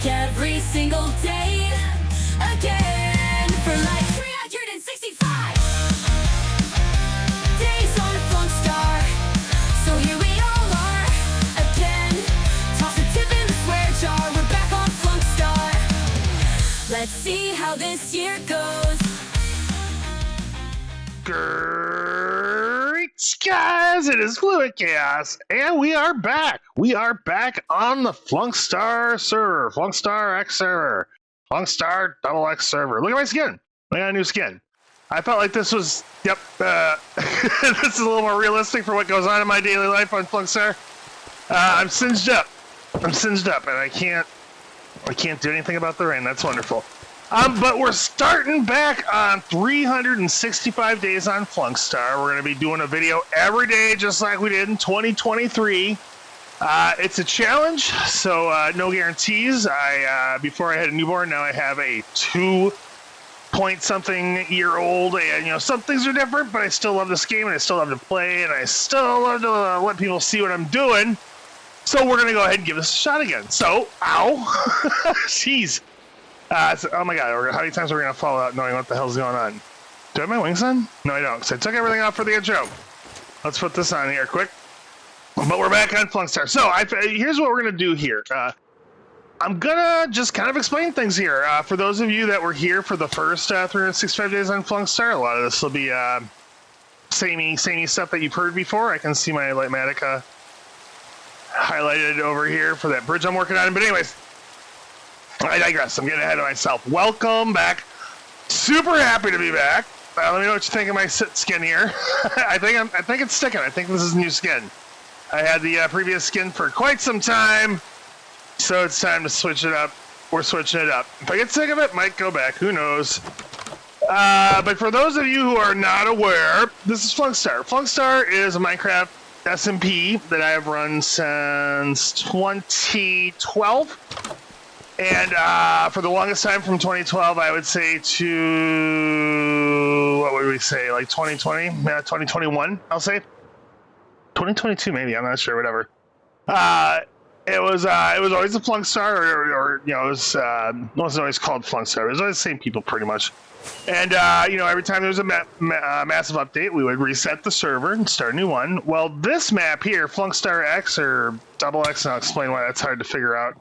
like every single day again for like 365 days on Flunkstar. So here we all are again. Toss a tip in the swear jar. We're back on Flunkstar. Let's see how this year goes. Great guys, it is fluentchaos, and we are back. We are back on the Flunkstar server, Flunkstar X server, Flunkstar Double X server. Look at my skin. I got a new skin. I felt like this was, this is a little more realistic for what goes on in my daily life on Flunkstar. I'm singed up, and I can't do anything about the rain. That's wonderful. But we're starting back on 365 days on Flunkstar. We're going to be doing a video every day, just like we did in 2023. It's a challenge, so no guarantees. Before I had a newborn, now I have a 2-point-something-year-old, and some things are different, but I still love this game, and I still love to play, and I still love to let people see what I'm doing. So we're going to go ahead and give this a shot again. So, ow, jeez. Oh my god, how many times are we going to fall out knowing what the hell's going on? Do I have my wings on? No, I don't, because I took everything off for the intro. Let's put this on here quick. But we're back on Flunkstar. So, here's what we're going to do here. I'm going to just kind of explain things here. For those of you that were here for the first 365 days on Flunkstar, a lot of this will be samey stuff that you've heard before. I can see my Lightmatica highlighted over here for that bridge I'm working on. But anyways, I digress. I'm getting ahead of myself. Welcome back. Super happy to be back. Let me know what you think of my skin here. I think it's sticking. I think this is new skin. I had the previous skin for quite some time, so it's time to switch it up. We're switching it up. If I get sick of it, might go back. Who knows? But for those of you who are not aware, this is Flunkstar. Flunkstar is a Minecraft SMP that I have run since 2012. And for the longest time from 2012, I would say to, what would we say, like 2020? Yeah, 2021, I'll say. 2022 maybe, I'm not sure, whatever. It was always a Flunkstar, or it wasn't always called Flunkstar. It was always the same people pretty much. And, every time there was a massive update, we would reset the server and start a new one. Well, this map here, Flunkstar X or Double X, and I'll explain why that's hard to figure out.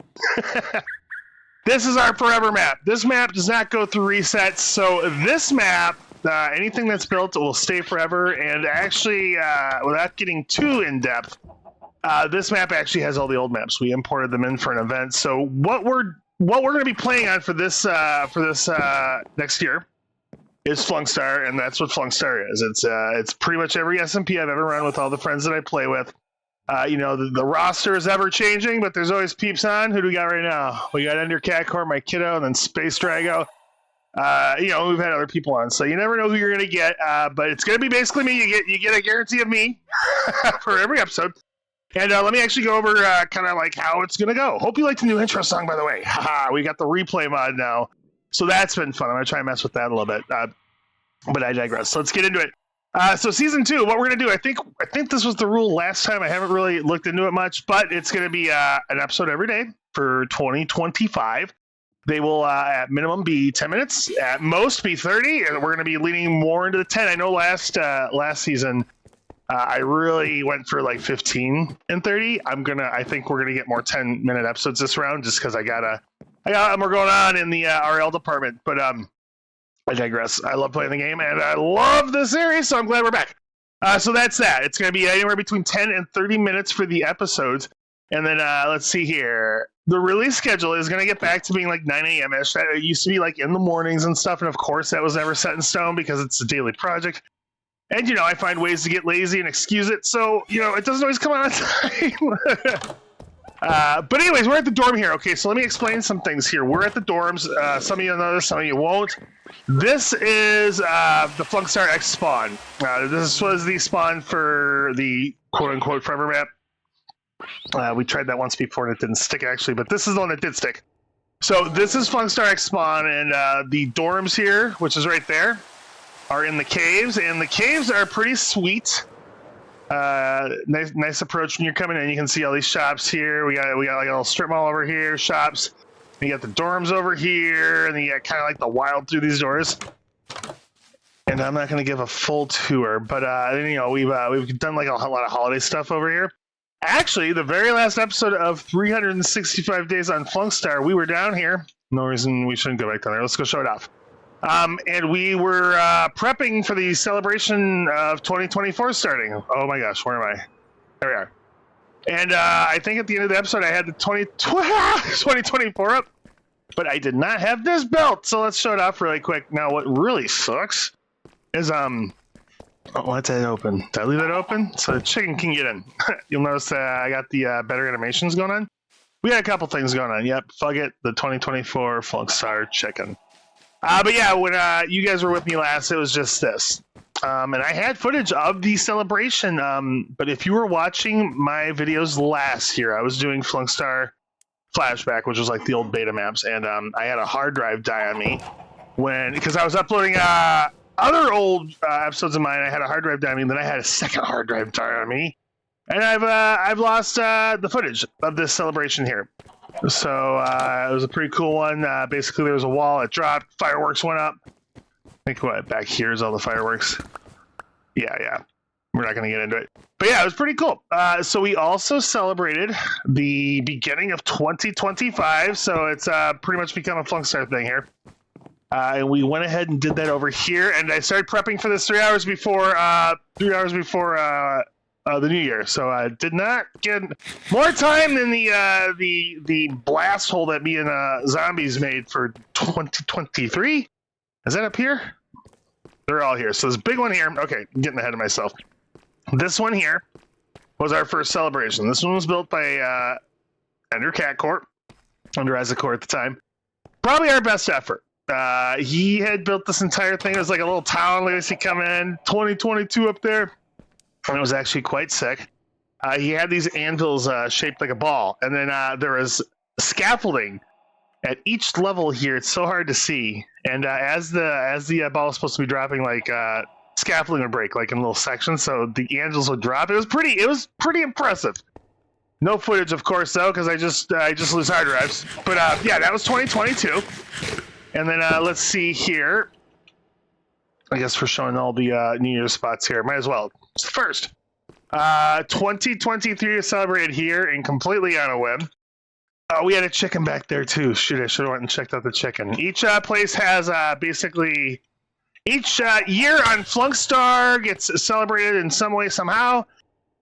This is our forever map. This map does not go through resets, so this map, anything that's built will stay forever, and actually, without getting too in-depth, this map actually has all the old maps. We imported them in for an event, so what we're going to be playing on for this next year is Flunkstar, and that's what Flunkstar is. It's pretty much every SMP I've ever run with all the friends that I play with. The roster is ever changing, but there's always peeps on. Who do we got right now? We got Ender Catcore, my kiddo, and then Space Drago. We've had other people on, so you never know who you're gonna get. But it's gonna be basically me. You get a guarantee of me for every episode. And let me actually go over kind of like how it's gonna go. Hope you like the new intro song, by the way. Haha, we got the replay mod now, so that's been fun. I'm gonna try and mess with that a little bit. But I digress. So let's get into it. So season 2, what we're gonna do, I think this was the rule last time. I haven't really looked into it much, but it's gonna be an episode every day for 2025. They will at minimum be 10 minutes, at most be 30, and we're gonna be leaning more into the 10. I know last season I really went for like 15 and 30. I think we're gonna get more 10-minute episodes this round, just because I got more going on in the RL department. But I digress. I love playing the game, and I love the series, so I'm glad we're back. So that's that. It's going to be anywhere between 10 and 30 minutes for the episodes. And then let's see here. The release schedule is going to get back to being like 9 a.m.-ish. It used to be like in the mornings and stuff, and of course that was never set in stone because it's a daily project. And, I find ways to get lazy and excuse it, so, it doesn't always come out on time. But anyways, we're at the dorm here. Okay, so let me explain some things here. We're at the dorms. Some of you know this, some of you won't. This is the Flunkstar X spawn. This was the spawn for the quote-unquote forever map. We tried that once before and it didn't stick, actually, but this is the one that did stick. So this is Flunkstar X spawn, and the dorms here, which is right there, are in the caves, and the caves are pretty sweet. Nice approach when you're coming in. You can see all these shops here. We got like a little strip mall over here, shops. You got the dorms over here, and then you got kind of like the wild through these doors. And I'm not going to give a full tour, but you know, we've done like a lot of holiday stuff over here. Actually, the very last episode of 365 Days on Flunkstar, we were down here. No reason we shouldn't go back down there. Let's go show it off. And we were prepping for the celebration of 2024 starting. Oh my gosh, where am I? There we are. And I think at the end of the episode, I had the 2024 up, but I did not have this belt. So let's show it off really quick. Now, what really sucks is what's that open? Did I leave that open? So the chicken can get in. You'll notice I got the better animations going on. We had a couple things going on. Yep, fuck it, the 2024 Flunkstar chicken. But yeah, when you guys were with me last, it was just this. And I had footage of the celebration. But if you were watching my videos last year, I was doing Flunkstar Flashback, which was like the old beta maps. And I had a hard drive die on me because I was uploading other old episodes of mine. I had a hard drive die on me, and then I had a second hard drive die on me. And I've lost the footage of this celebration here. So it was a pretty cool one. Basically, there was a wall. It dropped. Fireworks went up. I think what back here is all the fireworks. Yeah. We're not going to get into it. But yeah, it was pretty cool. So we also celebrated the beginning of 2025. So it's pretty much become a Flunkstar thing here. And we went ahead and did that over here. And I started prepping for this 3 hours before the new year, so I did not get more time than the blast hole that me and zombies made for 2023. Is that up here? They're all here. So this big one here. Okay, I'm getting ahead of myself. This one here was our first celebration. This one was built by Ender Cat Corp, under Isaac Corp at the time. Probably our best effort. He had built this entire thing. It was like a little town. Let me see, come in 2022 up there. And it was actually quite sick. He had these anvils shaped like a ball, and then there was scaffolding at each level here. It's so hard to see, and as the ball was supposed to be dropping, like scaffolding would break, like in little sections, so the anvils would drop. It was pretty impressive. No footage, of course, though, because I just lose hard drives. But yeah, that was 2022, and then let's see here. I guess we're showing all the New Year's spots here. Might as well. It's the first. 2023 is celebrated here and completely on a whim. We had a chicken back there too. Shoot, I should have went and checked out the chicken. Each place has basically each year on Flunkstar gets celebrated in some way somehow,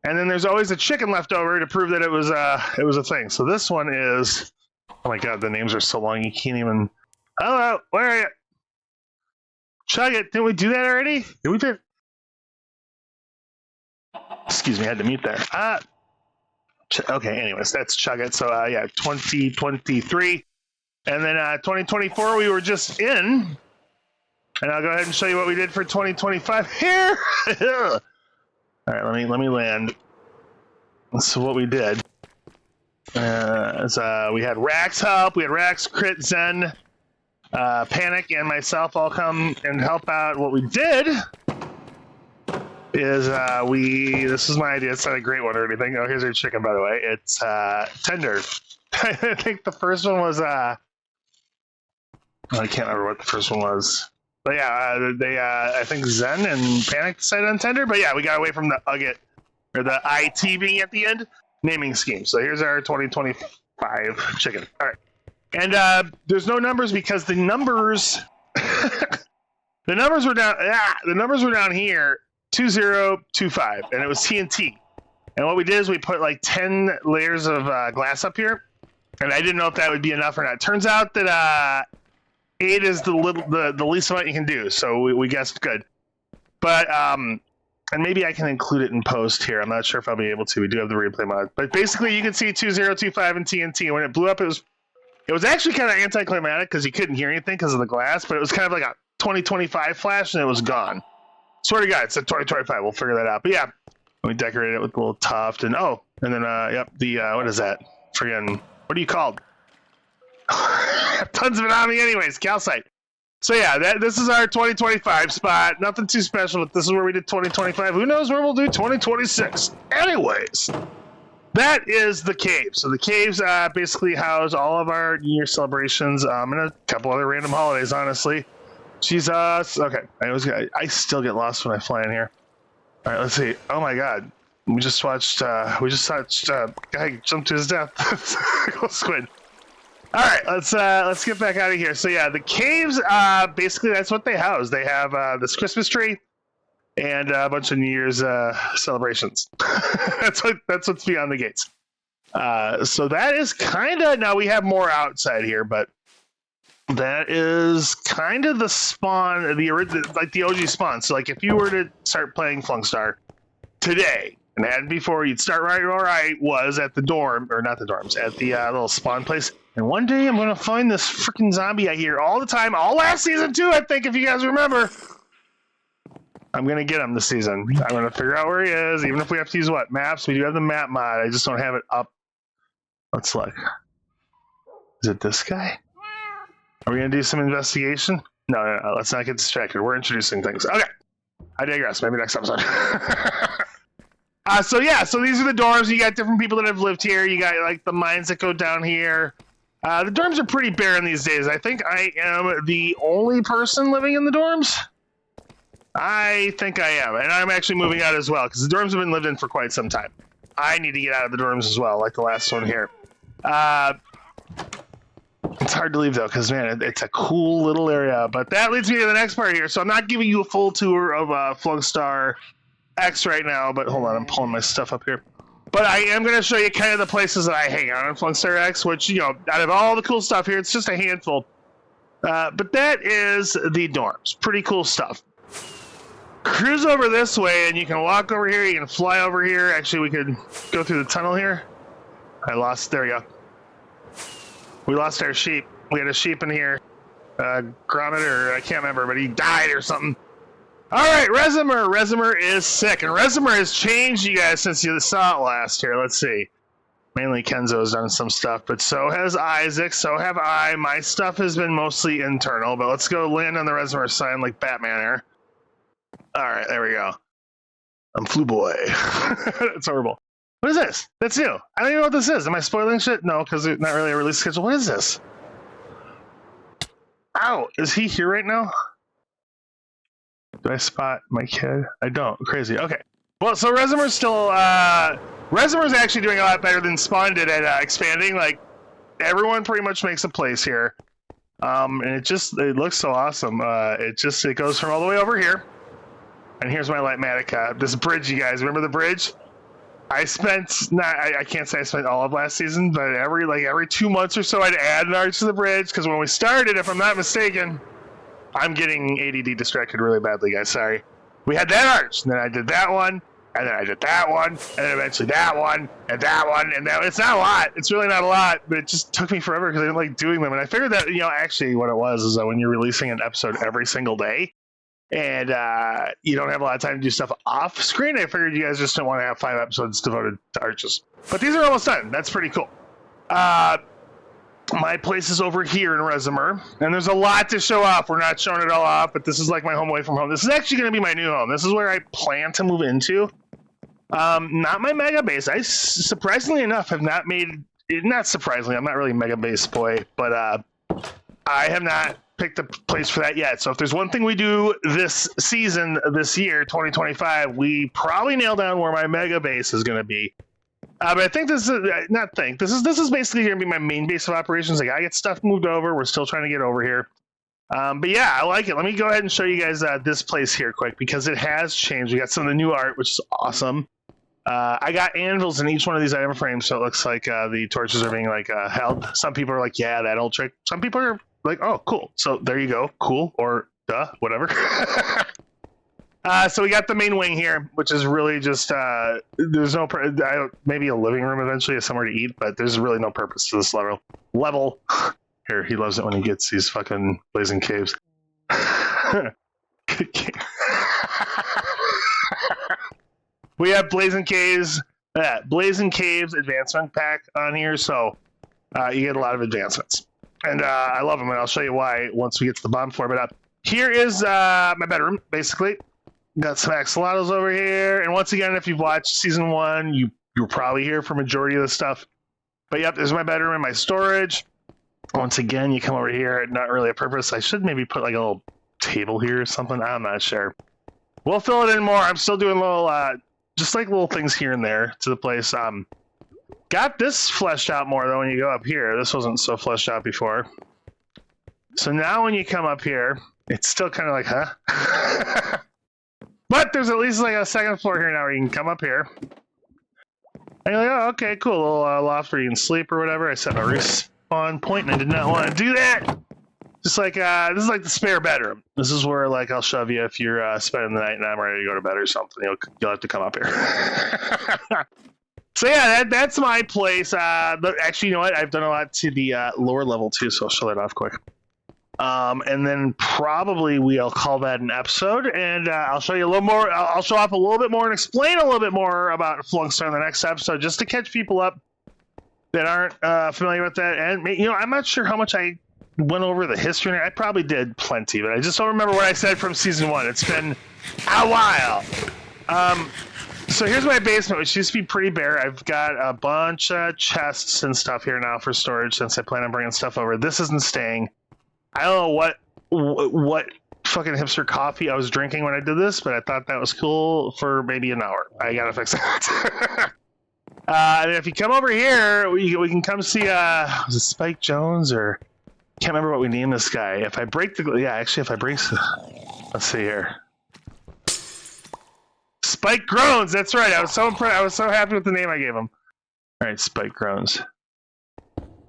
and then there's always a chicken left over to prove that it was a thing. So this one is. Oh my God, the names are so long you can't even. Hello, where are you? Chug it. Didn't we do that already? Did we do? Excuse me, I had to mute there. Okay, anyways, that's Chug it. So, yeah, 2023. And then 2024, we were just in. And I'll go ahead and show you what we did for 2025 here. All right, let me land. So what we did is we had Rax help. We had Rax, Crit, Zen, Panic, and myself all come and help out. What we did is this is my idea. It's not a great one or anything. Oh, here's our chicken, by the way. It's tender. I think the first one was I can't remember what the first one was. But yeah, I think Zen and Panic decided on tender. But yeah, we got away from the UGIT or the IT being at the end naming scheme. So here's our 2025 chicken. All right. And there's no numbers because the numbers the numbers were down here 2025, and it was TNT. And what we did is we put like 10 layers of glass up here, and I didn't know if that would be enough or not. Turns out that 8 is the least amount you can do, so we guessed good. But and maybe I can include it in post here. I'm not sure if I'll be able to. We do have the replay mod, but basically you can see 2025 and TNT. When it blew up, it was actually kind of anticlimactic because you couldn't hear anything because of the glass, but it was kind of like a 2025 flash, and it was gone. Swear to God, it's a 2025. We'll figure that out. But yeah, we decorated it with a little tuft, and then yep, the what is that? Friggin', what are you called? Tons of it on me, anyways. Calcite. So yeah, this is our 2025 spot. Nothing too special, but this is where we did 2025. Who knows where we'll do 2026? Anyways, that is the cave. So the caves basically house all of our New Year celebrations and a couple other random holidays, honestly. Jesus. Okay. I still get lost when I fly in here. All right, let's see. Oh my God. We just watched a guy jump to his death. Go squid. All right, let's get back out of here. So yeah, the caves, basically that's what they house. They have this Christmas tree and a bunch of New Year's celebrations. that's what's beyond the gates. So that is kind of, now we have more outside here, but that is kind of the spawn, the original, like the OG spawn. So like if you were to start playing Flunkstar today and hadn't before, you'd start right where I was at the dorm, or not the dorms, at the little spawn place. And one day I'm gonna find this freaking zombie I hear all the time, all last season too, I think, if you guys remember. I'm gonna get him this season. I'm gonna figure out where he is, even if we have to use what? Maps? We do have the map mod. I just don't have it up. Let's look. Is it this guy? Are we gonna do some investigation? No. Let's not get distracted. We're introducing things. Okay. I digress. Maybe next episode. So these are the dorms. You got different people that have lived here. You got like the mines that go down here. The dorms are pretty barren these days. I think I am the only person living in the dorms. I think I am, and I'm actually moving out as well because the dorms have been lived in for quite some time. I need to get out of the dorms as well, like the last one here. It's hard to leave though, because man, it's a cool little area. But that leads me to the next part here. So I'm not giving you a full tour of Flunkstar X right now, but hold on, I'm pulling my stuff up here. But I am going to show you kind of the places that I hang out on Flunkstar X, which, you know, out of all the cool stuff here, it's just a handful. But that is the dorms. Pretty cool stuff. Cruise over this way, and you can walk over here, you can fly over here. Actually, we could go through the tunnel here. There we go. We lost our sheep. We had a sheep in here. Gromit, or I can't remember, but he died or something. All right, Resemer. Resemer is sick, and Resemer has changed, you guys, since you saw it last here. Let's see. Mainly Kenzo has done some stuff, but so has Isaac, so have I. My stuff has been mostly internal, but let's go land on the Resemer sign like Batman here. All right, there we go. I'm Flu Boy. That's horrible. What is this? That's new. I don't even know what this is. Am I spoiling shit? No, because it's not really a release schedule. What is this? Ow, is he here right now? Do I spot my kid? I don't. Crazy. Okay. Well, so Resemer's still, Resemer's actually doing a lot better than Spawn did at expanding. Like, everyone pretty much makes a place here. And it looks so awesome. It goes from all the way over here. And here's my Lightmatica. This bridge, you guys, remember the bridge? I can't say I spent all of last season, but every 2 months or so, I'd add an arch to the bridge, because when we started, if I'm not mistaken, I'm getting ADD distracted really badly, guys, sorry. We had that arch, and then I did that one, and then I did that one, and then eventually that one, and that. It's not a lot. It's really not a lot, but it just took me forever because I didn't like doing them. And I figured that, you know, actually what it was is that when you're releasing an episode every single day, and you don't have a lot of time to do stuff off screen, I figured you guys just didn't want to have 5 episodes devoted to arches. But these are almost done. That's pretty cool. My place is over here in Resemer, and there's a lot to show off. We're not showing it all off, but this is like my home away from home. This is actually going to be my new home. This is where I plan to move into. Not my mega base. I, surprisingly enough, have not made... Not surprisingly, I'm not really a mega base boy, but I have not picked a place for that yet. So if there's one thing we do this season, this year, 2025, we probably nail down where my mega base is going to be. But I think this is basically going to be my main base of operations. Like, I get stuff moved over. We're still trying to get over here. But yeah, I like it. Let me go ahead and show you guys this place here quick, because it has changed. We got some of the new art, which is awesome. I got anvils in each one of these item frames, so it looks like the torches are being like held. Some people are like, yeah, that old trick. Some people are like, oh, cool. So there you go. Cool. Or duh, whatever. So we got the main wing here, which is really just, there's no, maybe a living room eventually, somewhere to eat, but there's really no purpose to this level. Here, he loves it when he gets these fucking blazing caves. We have Blazing Caves advancement pack on here, so you get a lot of advancements. And I love them, and I'll show you why once we get to the bottom floor. But here is my bedroom, basically. Got some axolotls over here. And once again, if you've watched Season 1, you You'll probably hear for majority of the stuff. But yep, there's my bedroom and my storage. Once again, you come over here, not really a purpose. I should maybe put like a little table here or something. I'm not sure. We'll fill it in more. I'm still doing little, just like little things here and there to the place. Got this fleshed out more though when you go up here. This wasn't so fleshed out before. So now when you come up here, it's still kind of like, huh? But there's at least like a second floor here now where you can come up here. And you're like, oh, okay, cool. A little loft where you can sleep or whatever. I set my respawn point and I did not want to do that. Just like, this is like the spare bedroom. This is where like I'll shove you if you're spending the night and I'm ready to go to bed or something. You'll have to come up here. So yeah, that's my place. But actually, you know what? I've done a lot to the lower level too, so I'll show that off quick. And then probably we'll call that an episode, and I'll show you a little more. I'll show off a little bit more and explain a little bit more about Flunkstar in the next episode, just to catch people up that aren't familiar with that. And you know, I'm not sure how much I went over the history. I probably did plenty, but I just don't remember what I said from season 1. It's been a while. So here's my basement, which used to be pretty bare. I've got a bunch of chests and stuff here now for storage since I plan on bringing stuff over. This isn't staying. I don't know what fucking hipster coffee I was drinking when I did this, but I thought that was cool for maybe an hour. I gotta fix that. And if you come over here, we can come see, was it Spike Jones or... Can't remember what we named this guy. If I break the... Yeah, actually, if I break... Let's see here. Spike Groans, that's right. I was so impressed. I was so happy with the name I gave him. All right, Spike Groans.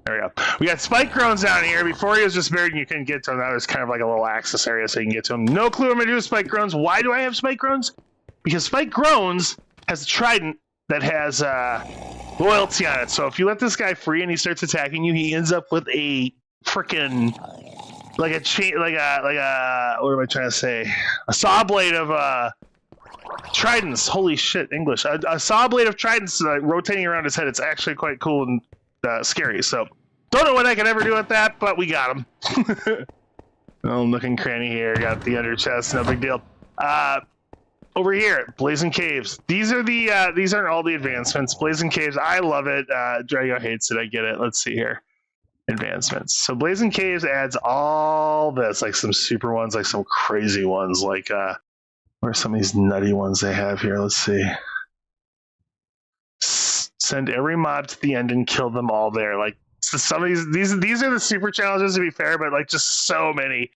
There we go. We got Spike Groans down here. Before he was just buried and you couldn't get to him. Now there's kind of like a little access area so you can get to him. No clue what I'm going to do with Spike Groans. Why do I have Spike Groans? Because Spike Groans has a trident that has loyalty on it. So if you let this guy free and he starts attacking you, he ends up with a freaking... Like a chain... Like a... What am I trying to say? A saw blade of... Tridents. Holy shit, English. A saw blade of tridents rotating around his head. It's actually quite cool and scary. So, don't know what I could ever do with that, but we got him. Oh, looking cranny here. Got the under chest. No big deal. Over here, Blazing Caves. These are the these aren't all the advancements. Blazing Caves. I love it. Drago hates it. I get it. Let's see here. Advancements. So Blazing Caves adds all this, like some super ones, like some crazy ones, like what are some of these nutty ones they have here? Let's see. Send every mob to the end and kill them all there. Like, so some of these are the super challenges, to be fair, but like just so many.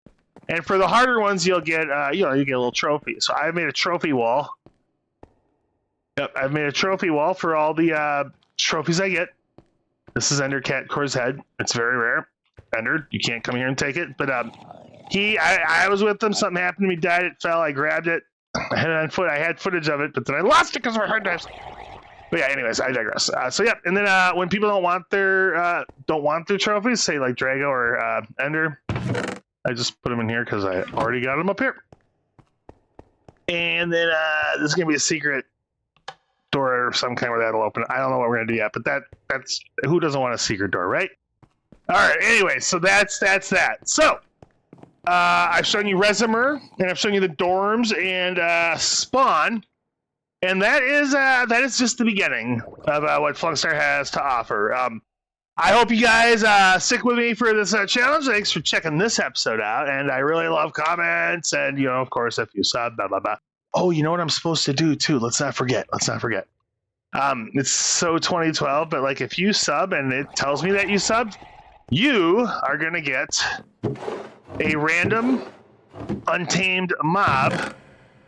And for the harder ones, you'll get you get a little trophy. So I've made a trophy wall. Yep, I've made a trophy wall for all the trophies I get. This is Ender Catcore's head. It's very rare. Ender, you can't come here and take it. But I was with them. Something happened to me. Died. It fell. I grabbed it. I had it on foot. I had footage of it, but then I lost it because of our hard drives. But yeah, anyways, I digress. So yeah, and then when people don't want their trophies, say like Drago or Ender, I just put them in here because I already got them up here. And then this is gonna be a secret door of some kind where that'll open. I don't know what we're gonna do yet, but that's who doesn't want a secret door, right? All right. Anyway, so that's that. So I've shown you Resemer, and I've shown you the dorms and spawn. And that is just the beginning of what Flunkstar has to offer. I hope you guys stick with me for this challenge. Thanks for checking this episode out. And I really love comments. And, you know, of course, if you sub, blah, blah, blah. Oh, you know what I'm supposed to do, too? Let's not forget. It's so 2012, but, like, if you sub and it tells me that you subbed, you are going to get a random, untamed mob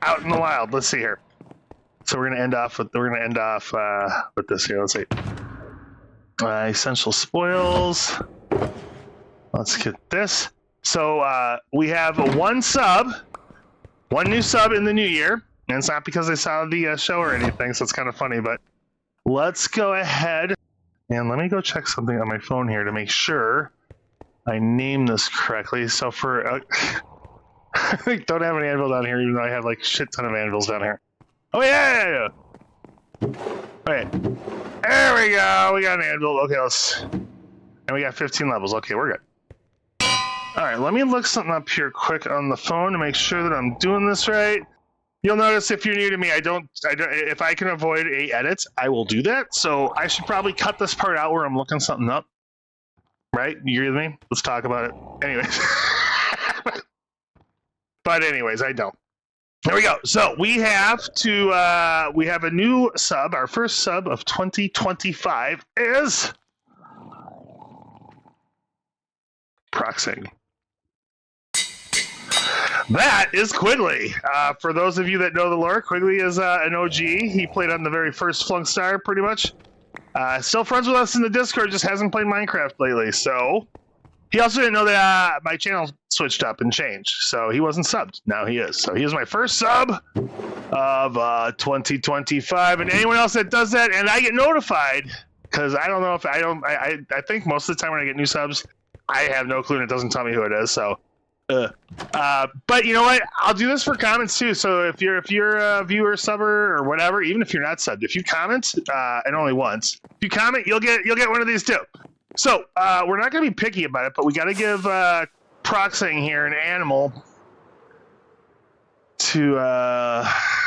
out in the wild. Let's see here. So we're gonna end off with this here. Let's see. Essential spoils. Let's get this. So we have one new sub in the new year, and it's not because they saw the show or anything, so it's kind of funny. But let's go ahead and let me go check something on my phone here to make sure I name this correctly. So for I don't have an anvil down here, even though I have like a shit ton of anvils down here. Oh, yeah. Wait. There we go. We got an anvil. Okay, and we got 15 levels. Okay, we're good. All right, let me look something up here quick on the phone to make sure that I'm doing this right. You'll notice if you're new to me, I don't. If I can avoid a edit, I will do that. So I should probably cut this part out where I'm looking something up. Right? You agree with me? Let's talk about it. Anyways. But anyways, I don't. There we go. So we have a new sub. Our first sub of 2025 is Proxing. That is Quigley. For those of you that know the lore, Quigley is an OG. He played on the very first Flunkstar, pretty much. Still friends with us in the Discord, just hasn't played Minecraft lately. So he also didn't know that my channel switched up and changed. So he wasn't subbed. Now he is. So he is my first sub of 2025. And anyone else that does that, and I get notified, because I don't know if I think most of the time when I get new subs, I have no clue and it doesn't tell me who it is. So. But you know what? I'll do this for comments too. So if you're a viewer, subber, or whatever, even if you're not subbed, if you comment, and only once, if you comment, you'll get one of these too. So we're not gonna be picky about it, but we got to give Proxing here an animal to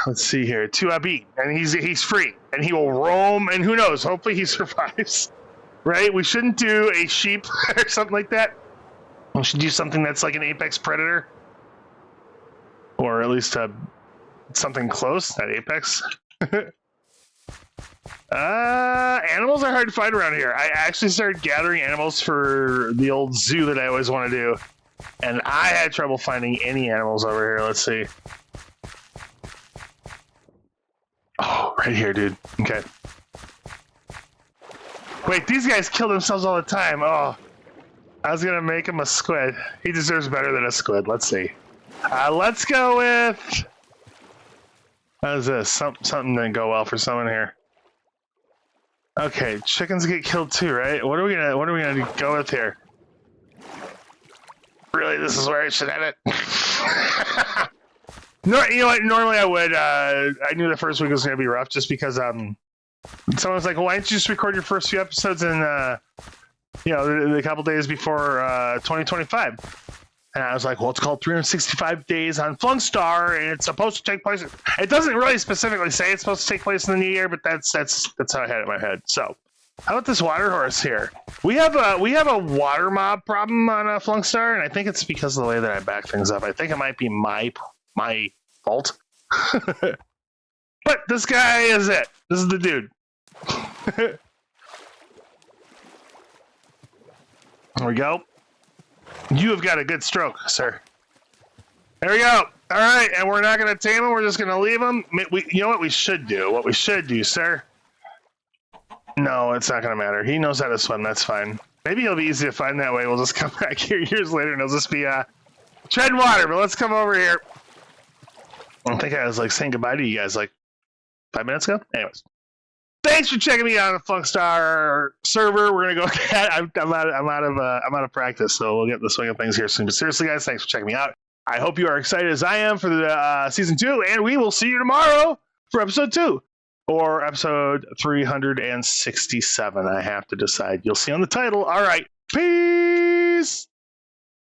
let's see here, to beat, and he's free and he will roam, and who knows? Hopefully he survives. Right? We shouldn't do a sheep or something like that. We should do something that's like an apex predator, or at least something close, not apex. Animals are hard to find around here. I actually started gathering animals for the old zoo that I always want to do, and I had trouble finding any animals over here. Let's see. Oh, right here, dude. Okay. Wait, these guys kill themselves all the time. Oh. I was gonna make him a squid. He deserves better than a squid. Let's see. Let's go with. What is this? Something didn't go well for someone here. Okay, chickens get killed too, right? What are we gonna go with here? Really, this is where I should edit. No, you know what? Normally I would. I knew the first week was gonna be rough, just because someone was like, well, "Why don't you just record your first few episodes in the couple days before 2025. And I was like, well, it's called 365 Days on Flunkstar, and it's supposed to take place. It doesn't really specifically say it's supposed to take place in the new year, but that's how I had it in my head. So, how about this water horse here? We have a water mob problem on Flunkstar, and I think it's because of the way that I back things up. I think it might be my fault. But this guy is it. This is the dude. There we go. You have got a good stroke, sir. There we go. All right, and we're not going to tame him. We're just going to leave him. You know what we should do? What we should do, sir? No, it's not going to matter. He knows how to swim. That's fine. Maybe he'll be easy to find that way. We'll just come back here years later, and he'll just be treading water. But let's come over here. I think I was like saying goodbye to you guys like 5 minutes ago. Anyways. Thanks for checking me out on the Flunkstar server. We're gonna go with that. I'm out of practice, so we'll get the swing of things here soon. But seriously, guys, thanks for checking me out. I hope you are excited as I am for the season 2, and we will see you tomorrow for episode 2 or episode 367. I have to decide. You'll see on the title. All right, peace.